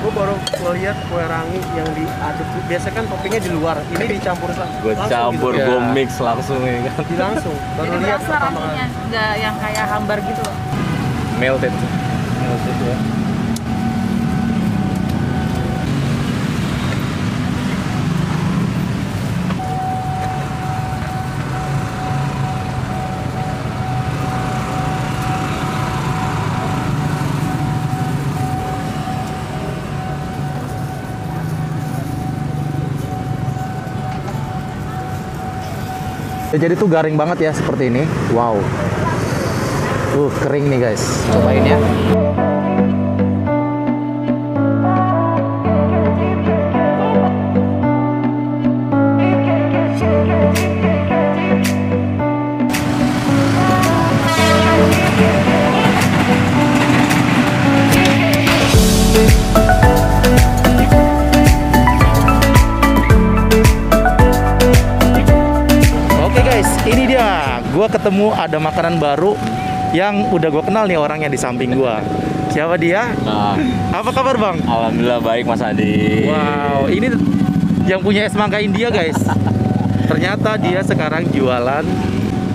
Gue baru lihat kue rangi yang diaduk. Biasa kan toppingnya di luar, ini dicampur Gue campur, gitu. gue mix langsung ya kan. Langsung. Baru Jadi lihat berasa pertama kali. ranginya, nggak yang kayak hambar gitu loh. Melted ya. Jadi tuh garing banget ya seperti ini. Wow. Kering nih guys. Cobain ya. Ini dia, gue ketemu ada makanan baru yang udah gue kenal nih orangnya di samping gue. Siapa dia? Nah, Apa kabar bang? alhamdulillah baik Mas Adi. Wow, ini yang punya es mangga India guys. Ternyata dia sekarang jualan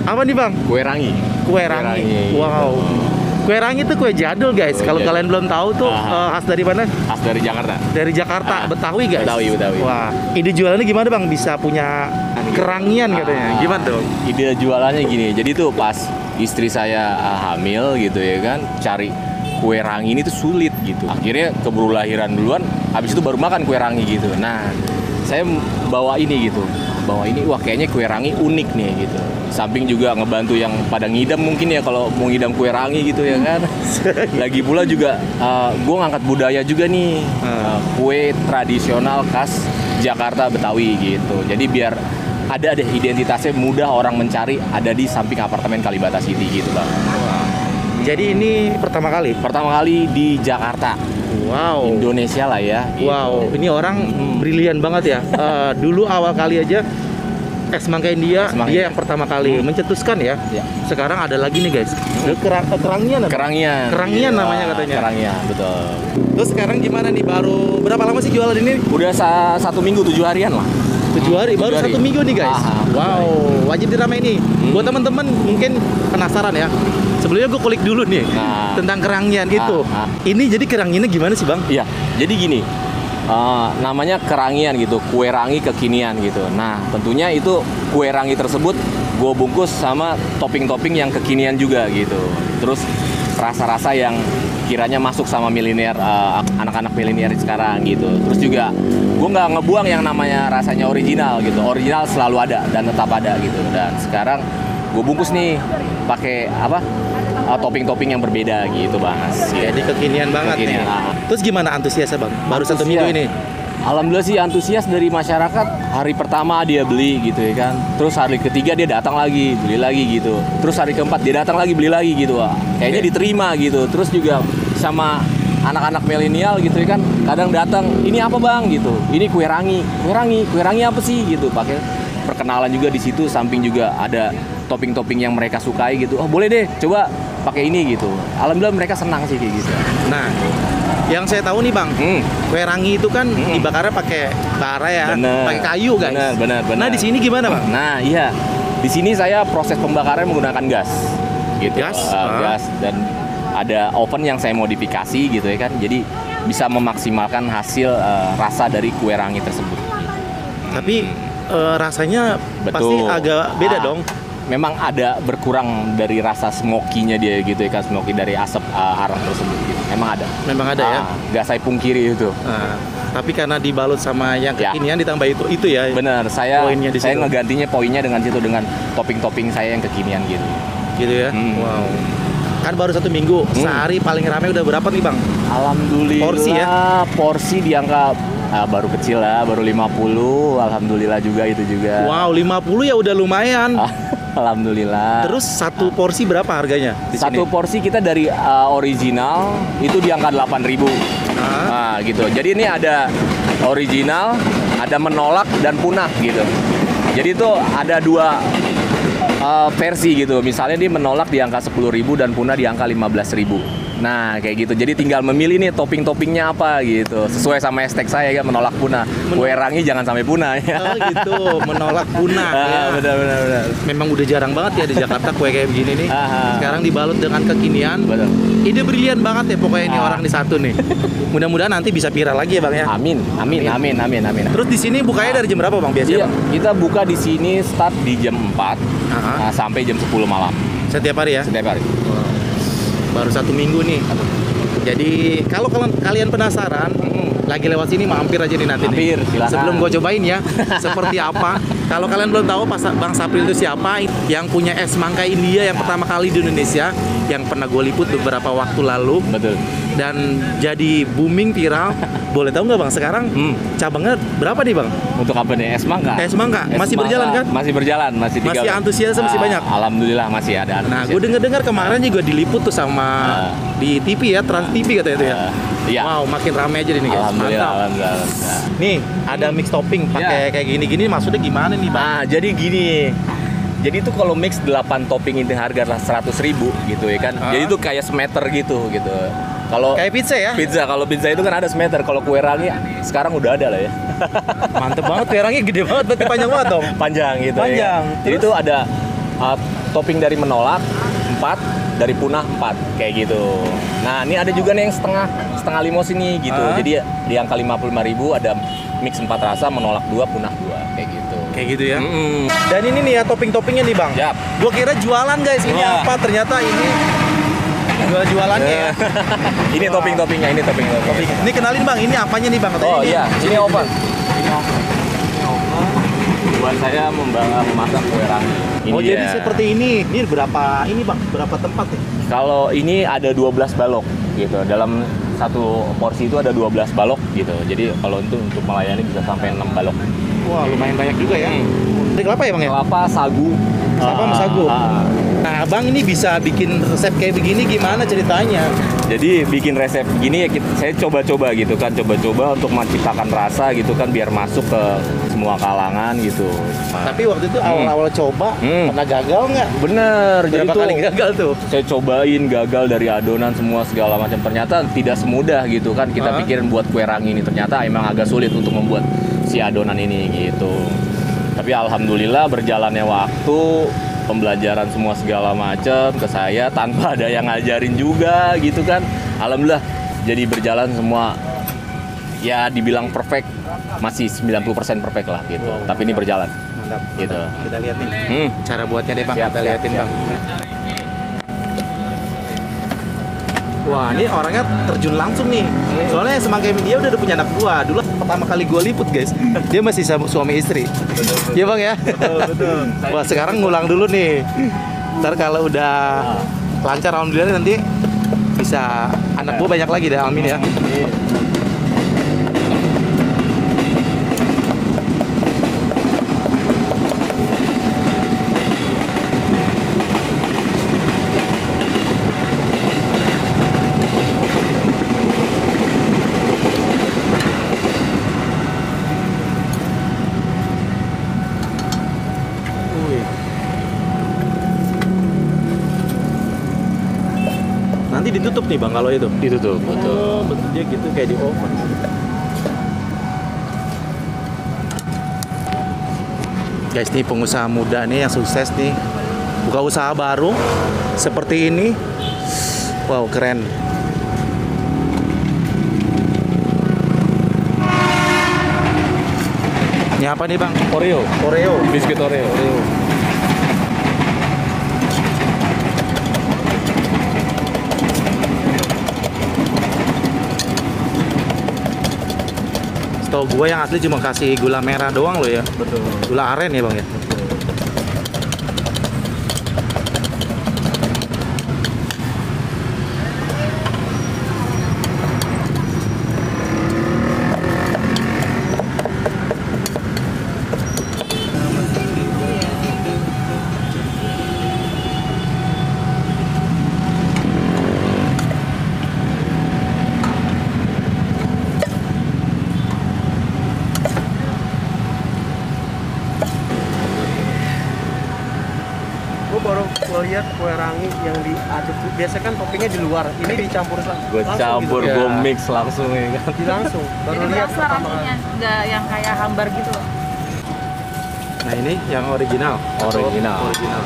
apa nih bang? Kue rangi. Kue rangi. Wow. Kue rangi itu kue jadul guys. Kalau kalian belum tahu tuh khas dari mana? Khas dari Jakarta. Dari Jakarta, Betawi guys. Betawi. Wah, ide jualannya gimana bang? Bisa punya kerangian katanya. Gimana tuh? Ide jualannya gini. Jadi tuh pas istri saya hamil gitu ya kan, cari kue rangi ini tuh sulit gitu. Akhirnya keburu lahiran duluan, habis itu baru makan kue rangi gitu. Nah, saya bawa ini gitu. Bawa ini, wah kayaknya kue rangi unik nih gitu. Samping juga ngebantu yang pada ngidam mungkin ya kalau mau ngidam kue rangi gitu ya kan. Lagi pula juga gue ngangkat budaya juga nih, kue tradisional khas Jakarta Betawi gitu. Jadi biar ada deh identitasnya, mudah orang mencari, ada di samping apartemen Kalibata City gitu bang. Jadi ini pertama kali? Pertama kali di Jakarta. Wow. Indonesia lah ya. Gitu. Wow, ini orang brilian banget ya. Dulu awal kali aja es mangga India, dia yang pertama kali mencetuskan ya. Sekarang ada lagi nih guys. Kerangian apa? Kerangian namanya katanya. Kerangian, betul. Terus sekarang gimana nih? Baru berapa lama sih jualan ini? Udah 1 minggu 7 harian lah. 7 hari, baru 1 minggu nih guys. Wow, wajib diramai nih. Buat teman-teman mungkin penasaran ya. Sebelumnya gue kulik dulu nih tentang kerangian itu. Ini jadi kerangiannya gimana sih bang? Iya, jadi gini. Namanya kerangian gitu, kue rangi kekinian gitu. Nah, tentunya itu kue rangi tersebut gue bungkus sama topping-topping yang kekinian juga gitu. Terus rasa-rasa yang kiranya masuk sama milenial, anak-anak milenial sekarang gitu. Terus juga gue nggak ngebuang yang namanya rasanya original gitu. Original selalu ada dan tetap ada gitu. Dan sekarang gue bungkus nih pakai apa? Topping-topping yang berbeda gitu bang. Jadi kekinian banget nih. Terus gimana antusiasnya bang? Baru 1 minggu ini. Alhamdulillah sih antusias dari masyarakat. Hari pertama dia beli gitu ya kan. Terus hari ketiga dia datang lagi, beli lagi gitu. Terus hari keempat dia datang lagi, beli lagi gitu. Kayaknya diterima gitu. Terus juga sama anak-anak milenial gitu ya kan. Kadang datang, ini apa bang gitu. Ini kue rangi. Kue rangi apa sih gitu. Pakai perkenalan juga di situ. Samping juga ada topping-topping yang mereka sukai gitu. Oh boleh deh, coba pakai ini gitu. Alhamdulillah mereka senang sih kayak gitu. Nah, yang saya tahu nih bang, kue rangi itu kan dibakarnya pakai bara ya, pakai kayu guys. Benar. Nah di sini gimana bang? Nah iya, di sini saya proses pembakaran menggunakan gas, gitu. Gas dan ada oven yang saya modifikasi gitu ya kan. Jadi bisa memaksimalkan hasil rasa dari kue rangi tersebut. Tapi rasanya pasti agak beda dong. Memang ada berkurang dari rasa smoky-nya dia gitu ya kan, smoky dari asap arang tersebut gitu. Memang ada ya. Nggak saya pungkiri itu. Tapi karena dibalut sama yang kekinian ditambah itu ya. Benar, saya ngegantinya poinnya dengan situ, dengan topping-topping saya yang kekinian gitu. Gitu ya. Wow. Kan baru 1 minggu, sehari paling ramai udah berapa nih bang? Alhamdulillah. Porsi ya? Porsi diangkat baru kecil lah, baru 50. Alhamdulillah juga itu juga. Wow, 50 ya udah lumayan. Alhamdulillah. Terus satu porsi berapa harganya di satu sini? Porsi kita dari original itu di angka 8.000. Nah, gitu. Jadi ini ada original, ada menolak dan punah gitu. Jadi itu ada 2 versi gitu. Misalnya dia menolak di angka 10.000 dan punah di angka 15.000. Nah, kayak gitu. Jadi tinggal memilih nih topping-toppingnya apa gitu. Sesuai sama hashtag saya kan, menolak punah. Kue rangi jangan sampai punah ya. Oh gitu, menolak punah. Ya. Benar. Memang udah jarang banget ya di Jakarta kue kayak begini nih. Sekarang dibalut dengan kekinian. Betul. Ide brilian banget ya pokoknya ini orang di satu nih. Mudah-mudahan nanti bisa viral lagi ya Bang ya. Amin. Terus di sini bukanya dari jam berapa Bang biasanya? Iya, Bang? kita buka di sini start di jam 4 sampai jam 10 malam. Setiap hari ya? Setiap hari. Baru 1 minggu nih. Jadi kalau kalian penasaran, lagi lewat sini mampir aja nih nanti. Mampir, silakan. Sebelum gue cobain ya, seperti apa. Kalau kalian belum tahu Bang Sapril itu siapa, yang punya es mangka India yang pertama kali di Indonesia, yang pernah gue liput beberapa waktu lalu. Betul. Dan jadi booming viral. Boleh tahu nggak Bang sekarang cabangnya berapa nih Bang? Untuk apa nih? Es mangka? Es mangka masih berjalan kan? Masih berjalan, masih 3. Masih antusias masih banyak. Alhamdulillah masih ada. Nah, gue dengar kemarin juga diliput tuh sama di TV ya, Trans TV katanya itu ya. Iya. Wow, makin ramai aja nih guys. Alhamdulillah. Nih, ada mix topping pakai kayak gini-gini, maksudnya gimana nih, Bang? Nah, jadi gini. Jadi itu kalau mix 8 topping ini harga 100.000 gitu ya kan. Jadi itu kayak semeter gitu. Kalau kayak pizza ya? Kalau pizza itu kan ada semeter. Kalau kue rangi sekarang udah ada lah ya. Mantep banget, kue rangi gede banget, berarti panjang banget dong. Panjang gitu. Panjang. Ya. Jadi itu ada topping dari menolak 4, dari punah 4 kayak gitu. Nah, ini ada juga nih yang setengah limos ini gitu. Jadi di angka 55.000 ada mix 4 rasa, menolak 2, punah 2 kayak gitu. Kayak gitu ya. Dan ini nih ya topping-toppingnya nih, Bang. Yap. Gua kira jualan guys, ini apa? Ternyata ini jualannya ya. Ini topping-toppingnya, ini topping-toppingnya. Ini kenalin Bang, ini apanya nih Bang? Katanya Oh ini. iya, ini oven. Buat saya memasak kue rangi. Jadi seperti ini. Ini berapa ini Bang? Berapa tempat nih? Kalau ini ada 12 balok gitu. Dalam satu porsi itu ada 12 balok gitu. Jadi kalau untuk melayani bisa sampai 6 balok. Wah, lumayan banyak juga ya. Ini kelapa ya Bang ya? Kelapa, sagu. Kelapa sama sagu. Nah, Bang ini bisa bikin resep kayak begini gimana ceritanya? Jadi bikin resep gini ya saya coba-coba gitu kan, coba-coba untuk menciptakan rasa gitu kan biar masuk ke semua kalangan gitu. Tapi waktu itu awal-awal coba pernah gagal nggak? Bener. Berapa kali gagal tuh? Saya cobain gagal dari adonan semua segala macam. Ternyata tidak semudah gitu kan. Kita pikirin buat kue rangi ini ternyata emang agak sulit untuk membuat si adonan ini gitu. Tapi alhamdulillah berjalannya waktu, pembelajaran semua segala macam ke saya tanpa ada yang ngajarin juga gitu kan. Alhamdulillah jadi berjalan semua ya dibilang perfect, masih 90% perfect lah gitu. Tapi ini berjalan. Mantap. Gitu. Kita lihat nih cara buatnya deh Bang. Siap, Kita liatin siap. Bang. Wah, ini orangnya terjun langsung nih. Soalnya semangka dia udah punya anak dua. Dulu pertama kali gue liput guys, dia masih suami istri. Iya Bang ya. Betul. Wah, sekarang ngulang dulu nih. Ntar kalau udah lancar alhamdulillah nanti bisa anak gue banyak lagi deh, amin ya. Nanti ditutup nih Bang kalau itu. Ditutup, betul. Oh, betul dia gitu kayak di oven. Guys, nih pengusaha muda nih yang sukses nih. Buka usaha baru seperti ini. Wow, keren. Ini apa nih Bang? Oreo, biskuit Oreo. Setahu gue yang asli cuma kasih gula merah doang loh ya. Betul. Gula aren ya Bang ya. lihat kue rangi yang diaduk. Biasanya kan toppingnya di luar, ini dicampur Gue campur, gitu. gue Ya. mix langsung ya kan. Langsung. Baru Jadi lihat berasa pertama rasanya kali. nggak yang kayak hambar gitu loh. Nah ini yang original. Original. Original.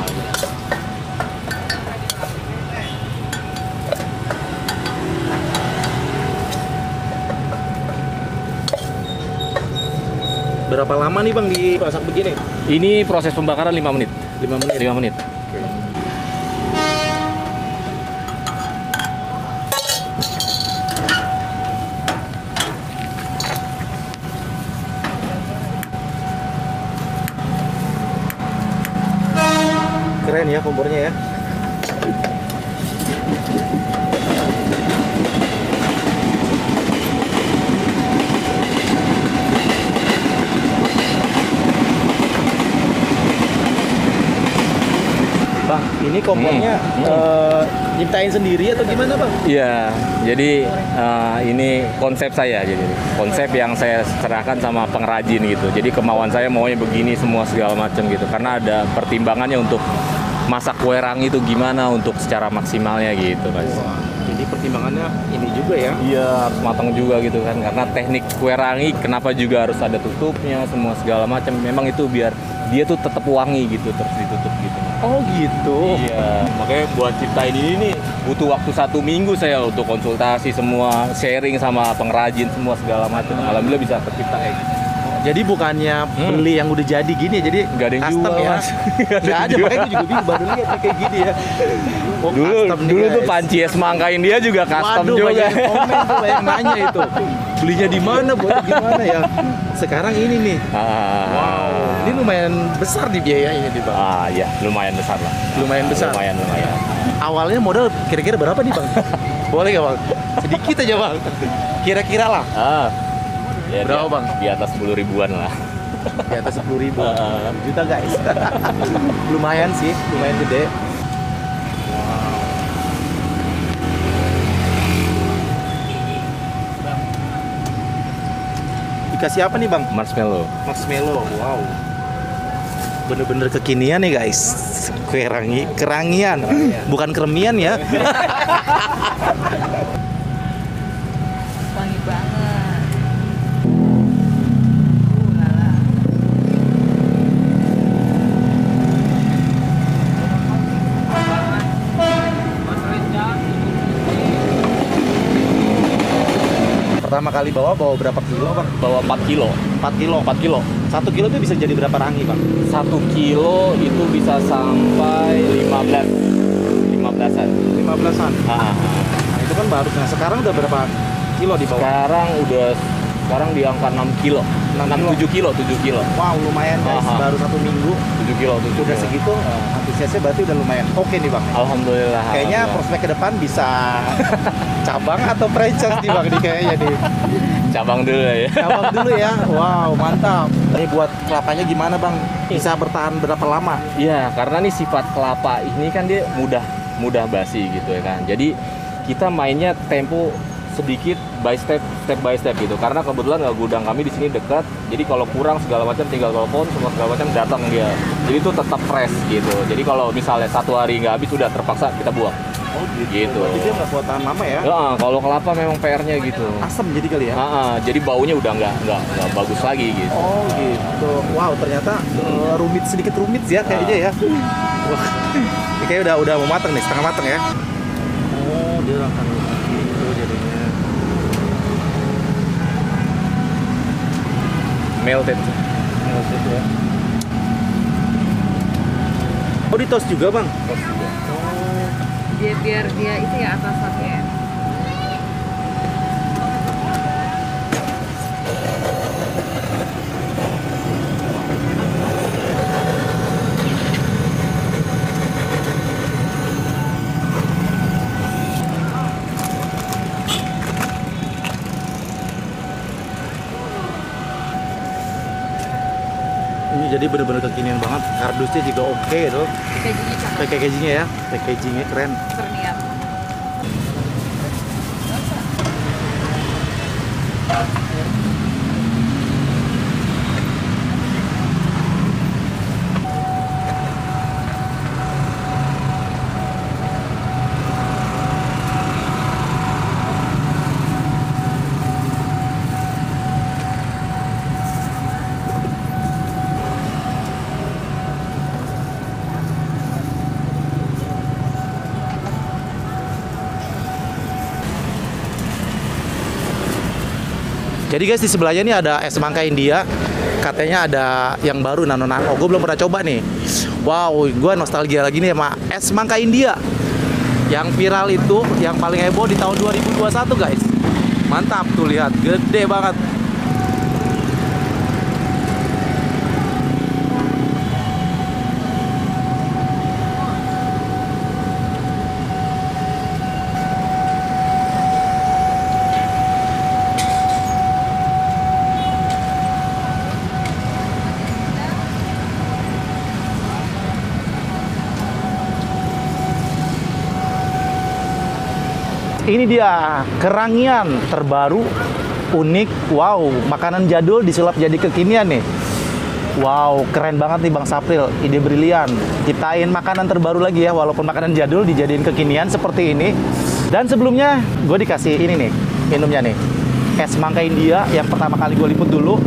Berapa lama nih bang dimasak begini? Ini proses pembakaran 5 menit. 5 menit. 5 menit. Keren ya kompornya ya. Bang, ini kompornya nyiptain sendiri atau gimana bang? Iya, jadi ini konsep saya, jadi konsep yang saya serahkan sama pengrajin gitu. Jadi kemauan saya maunya begini semua segala macam gitu, karena ada pertimbangannya untuk masak kue rangi itu gimana untuk secara maksimalnya gitu, Mas. Jadi pertimbangannya ini juga ya. Iya, harus matang juga gitu kan, karena teknik kue rangi kenapa juga harus ada tutupnya semua segala macam. Memang itu biar dia tuh tetap wangi gitu, terus ditutup gitu. Oh gitu. Iya, makanya buat ciptain ini nih butuh waktu 1 minggu saya untuk konsultasi semua, sharing sama pengrajin semua segala macam. Alhamdulillah bisa tercipta kayak gitu. Jadi bukannya beli yang udah jadi gini, jadi Nggak ada yang custom jual, ya. Mas. Nggak ada, makanya gue juga bingung baru lihat nih kayak gini ya. Oh, Dulu custom nih, dulu tuh guys. panci es mangkain dia juga custom Waduh, juga. banyak yang komen tuh, banyak yang nanya itu. Belinya di mana, buatnya gimana ya? Sekarang ini nih. Ini lumayan besar di biayanya nih bang. Ya lumayan besar lah. Lumayan besar. Lumayan. Awalnya modal kira-kira berapa nih bang? Boleh nggak bang? Sedikit aja bang. Kira-kira lah. Ya, Berapa, Bang? Di atas 10 ribuan lah. Di atas 10.000 juta guys. Lumayan sih, lumayan gede. Dikasih apa nih bang? Marshmallow. Marshmallow, wow. Bener-bener kekinian nih guys. Kue rangi, kerangian, bukan keremian ya. Wangi banget. Lala. Pertama kali bawa berapa kilo bang? Bawa 4 kilo. 4 kilo. 4 kilo. 1 kilo itu bisa jadi berapa rangi bang? 1 kilo itu bisa sampai 15-an. 15-an. Ah, Nah itu kan baru. Nah sekarang udah berapa kilo di bawah? sekarang di angka 6 kilo. 7 kilo. Wow lumayan guys, Aha. baru 1 minggu 7 kilo. udah segitu. Antusiasnya berarti udah lumayan oke nih bang. Alhamdulillah. Kayaknya alhamdulillah. prospek ke depan bisa cabang atau franchise nih bang nih kayaknya nih. Cabang dulu ya. Cabang dulu ya. Wow mantap. Ini buat kelapanya gimana bang? Bisa bertahan berapa lama? Iya, karena nih sifat kelapa ini kan dia mudah basi gitu ya kan. Jadi kita mainnya tempo sedikit step by step gitu. Karena kebetulan gudang kami di sini dekat. Jadi kalau kurang segala macam tinggal telepon semua segala macam datang dia. Jadi itu tetap fresh gitu. Jadi kalau misalnya 1 hari nggak habis udah terpaksa kita buang. Oh Gitu. Berarti dia nggak kuat tahan lama ya? Ya, kalau kelapa memang PR-nya gitu. Asam jadi kali ya? Jadi baunya udah nggak bagus lagi gitu. Oh gitu. Wow ternyata sedikit rumit ya kayaknya ya. Wah, ini kayak udah mau mateng nih, setengah mateng ya. Oh dia akan gitu jadinya. Melted. Melted ya. Oh di toast juga bang? Biar dia itu ya atasannya. Ini jadi bener-bener kekinian banget. Kardusnya juga oke tuh. Gajinya cakep. Packagingnya ya, packagingnya keren. Terniat. Jadi guys, di sebelahnya ini ada es semangka India. Katanya ada yang baru nano-nano. Gue belum pernah coba nih. Wow, gue nostalgia lagi nih sama es semangka India. Yang viral itu, yang paling heboh di tahun 2021 guys. Mantap tuh, lihat, gede banget. Ini dia kerangian terbaru, unik, wow, makanan jadul disulap jadi kekinian nih. Wow, keren banget nih Bang Sapril, ide brilian. Ciptain makanan terbaru lagi ya, walaupun makanan jadul dijadiin kekinian seperti ini. Dan sebelumnya gue dikasih ini nih, minumnya nih, es semangka India yang pertama kali gue liput dulu.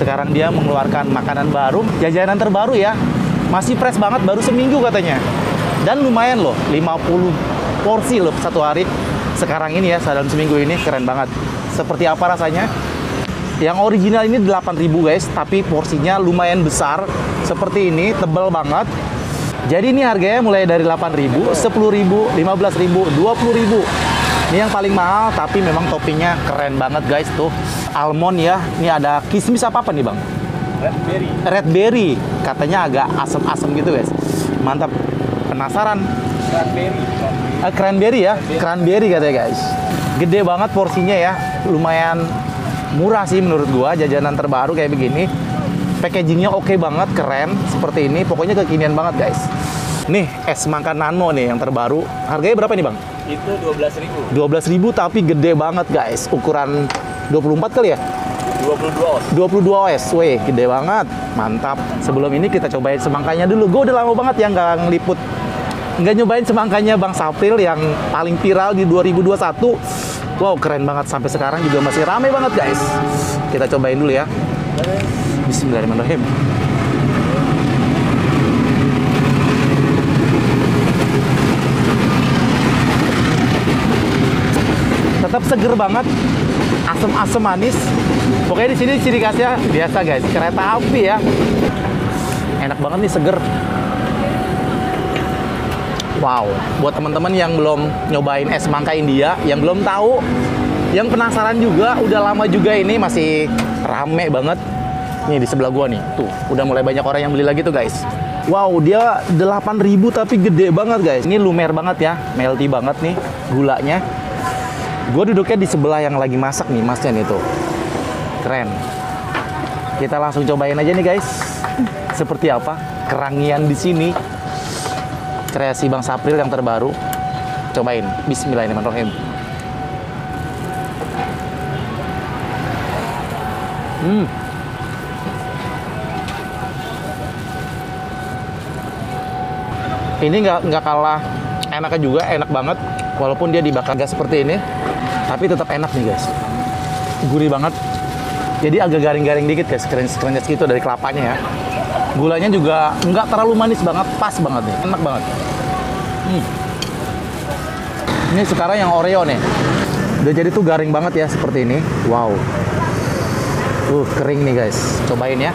Sekarang dia mengeluarkan makanan baru, jajanan terbaru ya. Masih fresh banget, baru seminggu katanya. Dan lumayan loh, 50 porsi loh satu hari. Sekarang ini ya, dalam seminggu ini keren banget. Seperti apa rasanya? Yang original ini 8.000 guys, tapi porsinya lumayan besar. Seperti ini, tebal banget. Jadi ini harganya mulai dari 8.000, 10.000, 15.000, 20.000. Ini yang paling mahal, tapi memang toppingnya keren banget guys tuh. Almond ya, ini ada kismis apa nih Bang? Red berry. Katanya agak asem-asem gitu guys. Mantap. Penasaran? Cranberry ya, cranberry katanya guys. Gede banget porsinya ya, lumayan murah sih menurut gua, jajanan terbaru kayak begini. Packagingnya oke banget, keren seperti ini. Pokoknya kekinian banget guys. Nih es semangka nano nih yang terbaru. Harganya berapa nih Bang? Itu 12.000. 12.000 tapi gede banget guys. Ukuran 24 kali ya? 22 os. 22 os, weh, gede banget, mantap. Sebelum ini kita cobain semangkanya dulu. Gue udah lama banget ya nggak nyobain semangkanya Bang Sapril yang paling viral di 2021. Wow, keren banget, sampai sekarang juga masih rame banget guys. Kita cobain dulu ya. Bismillahirrahmanirrahim. Tetap seger banget, asam-asam manis. Pokoknya di sini ciri khasnya biasa guys, kereta api ya. Enak banget nih, seger. Wow, buat teman-teman yang belum nyobain es semangka India, yang belum tahu, yang penasaran juga, udah lama juga ini masih rame banget. Nih di sebelah gua nih, tuh udah mulai banyak orang yang beli lagi tuh guys. Wow, dia 8.000 tapi gede banget guys. Ini lumer banget ya, melty banget nih gulanya. Gue duduknya di sebelah yang lagi masak nih masnya nih tuh. Keren. Kita langsung cobain aja nih guys. Seperti apa kerangian di sini. Kreasi Bang Sapril yang terbaru. Cobain. Bismillahirrahmanirrahim. Ini nggak kalah enaknya juga, enak banget. Walaupun dia dibakar gas seperti ini, tapi tetap enak nih guys. Gurih banget. Jadi agak garing-garing dikit guys, krenyes gitu dari kelapanya ya. Gulanya juga nggak terlalu manis banget, pas banget nih, enak banget. Ini sekarang yang Oreo nih, udah jadi tuh garing banget ya seperti ini. Wow, kering nih guys. Cobain ya.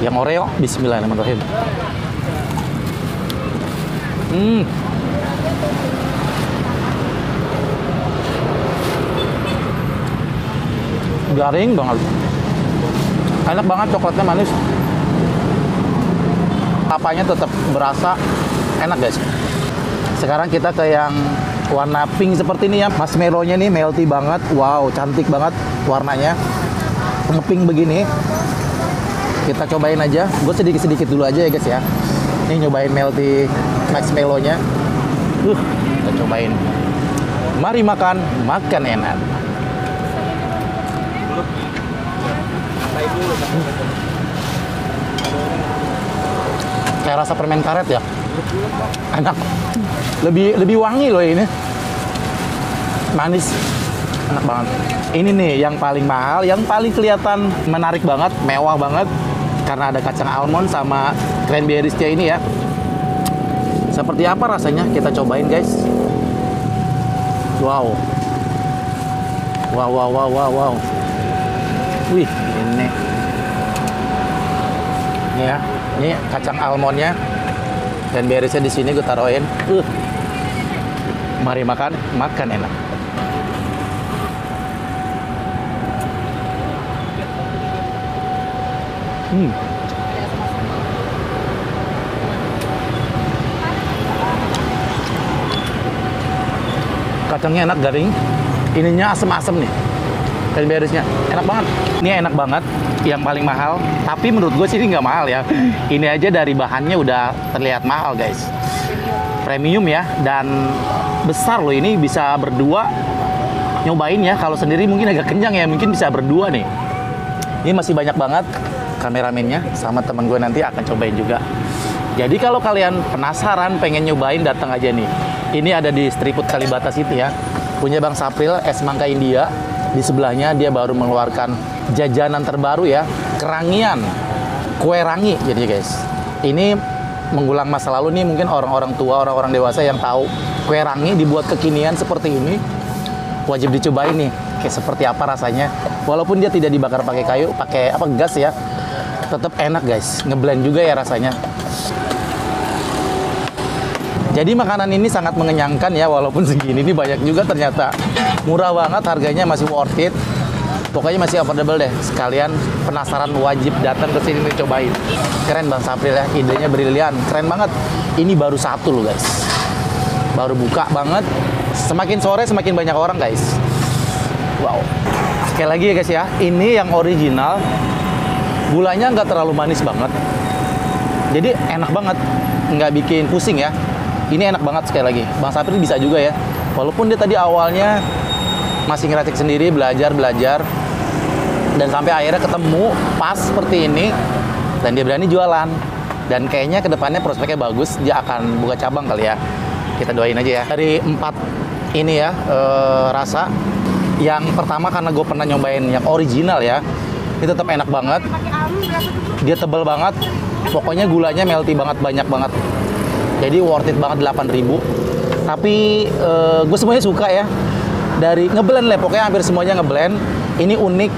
Yang Oreo, Bismillahirrahmanirrahim. Garing banget, enak banget, coklatnya manis, apanya tetap berasa, enak guys. Sekarang kita ke yang warna pink seperti ini ya, marshmallow-nya nih melty banget. Wow, cantik banget warnanya, pink begini. Kita cobain aja, gue sedikit-sedikit dulu aja ya guys ya. Ini nyobain melty marshmallow-nya. Kita cobain. Mari makan enak. Kayak rasa permen karet ya, enak. Lebih wangi loh ini, manis, enak banget. Ini nih yang paling mahal, yang paling kelihatan menarik banget, mewah banget, karena ada kacang almond sama cranberries-nya ini ya. Seperti apa rasanya? Kita cobain guys. Wow, Wow, wow, wow, wow, wow. Wih, ini. Ini ya, ini kacang almondnya. Dan beresnya di sini gue taruhin. Mari makan, makan enak. Kacangnya enak, garing. Ininya asem-asem nih. Dan beresnya enak banget. Ini enak banget, yang paling mahal. Tapi menurut gue sih ini nggak mahal ya. Ini aja dari bahannya udah terlihat mahal, guys. Premium ya, dan besar loh. Ini bisa berdua nyobain ya. Kalau sendiri mungkin agak kenyang ya, mungkin bisa berdua nih. Ini masih banyak banget kameramennya, sama temen gue nanti akan cobain juga. Jadi kalau kalian penasaran pengen nyobain, datang aja nih. Ini ada di Street Food Kalibata City ya. Punya Bang Sapril, es mangga India. Di sebelahnya dia baru mengeluarkan jajanan terbaru ya, kerangian, kue rangi. Jadi guys, ini mengulang masa lalu nih, mungkin orang-orang tua, orang-orang dewasa yang tahu kue rangi dibuat kekinian seperti ini, wajib dicobain nih. Kayak seperti apa rasanya? Walaupun dia tidak dibakar pakai kayu, pakai gas ya, tetap enak guys. Ngeblend juga ya rasanya. Jadi makanan ini sangat mengenyangkan ya, walaupun segini ini banyak juga ternyata. Murah banget, harganya masih worth it. Pokoknya masih affordable deh. Sekalian penasaran wajib datang ke sini nih, cobain. Keren Bang Sapril ya, idenya brilian. Keren banget. Ini baru satu loh guys. Baru buka banget. Semakin sore semakin banyak orang guys. Wow. Sekali lagi ya guys ya, ini yang original. Gulanya nggak terlalu manis banget. Jadi enak banget. Nggak bikin pusing ya. Ini enak banget sekali lagi. Bang Sapril bisa juga ya. Walaupun dia tadi awalnya masih ngeracik sendiri, belajar. Dan sampai akhirnya ketemu pas seperti ini. Dan dia berani jualan. Dan kayaknya kedepannya prospeknya bagus. Dia akan buka cabang kali ya. Kita doain aja ya. Dari 4 ini ya, rasa. Yang pertama karena gue pernah nyobain yang original ya. Ini tetap enak banget. Dia tebal banget. Pokoknya gulanya melty banget, banyak banget. Jadi worth it banget, 8.000. Tapi gue semuanya suka ya. Dari ngeblend lah, pokoknya hampir semuanya ngeblend. Ini unik,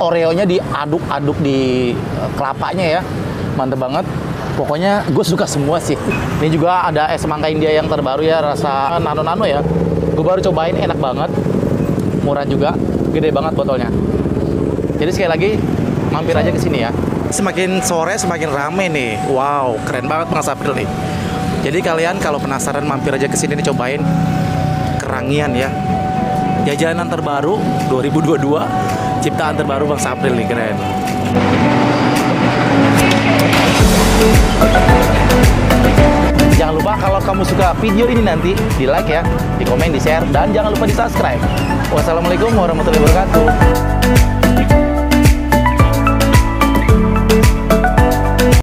Oreo-nya diaduk-aduk di kelapanya ya. Mantep banget. Pokoknya gue suka semua sih. Ini juga ada es mangga India yang terbaru ya, rasa nano-nano ya. Gue baru cobain, enak banget. Murah juga, gede banget botolnya. Jadi sekali lagi, mampir aja ke sini ya. Semakin sore semakin rame nih. Wow, keren banget Bang Sapril nih. Jadi kalian kalau penasaran mampir aja ke sini nih, cobain kerangian ya. Jajanan terbaru 2022, ciptaan terbaru Bang Sapril nih, keren. Jangan lupa kalau kamu suka video ini nanti di like ya, di komen, di share, dan jangan lupa di subscribe. Wassalamualaikum warahmatullahi wabarakatuh.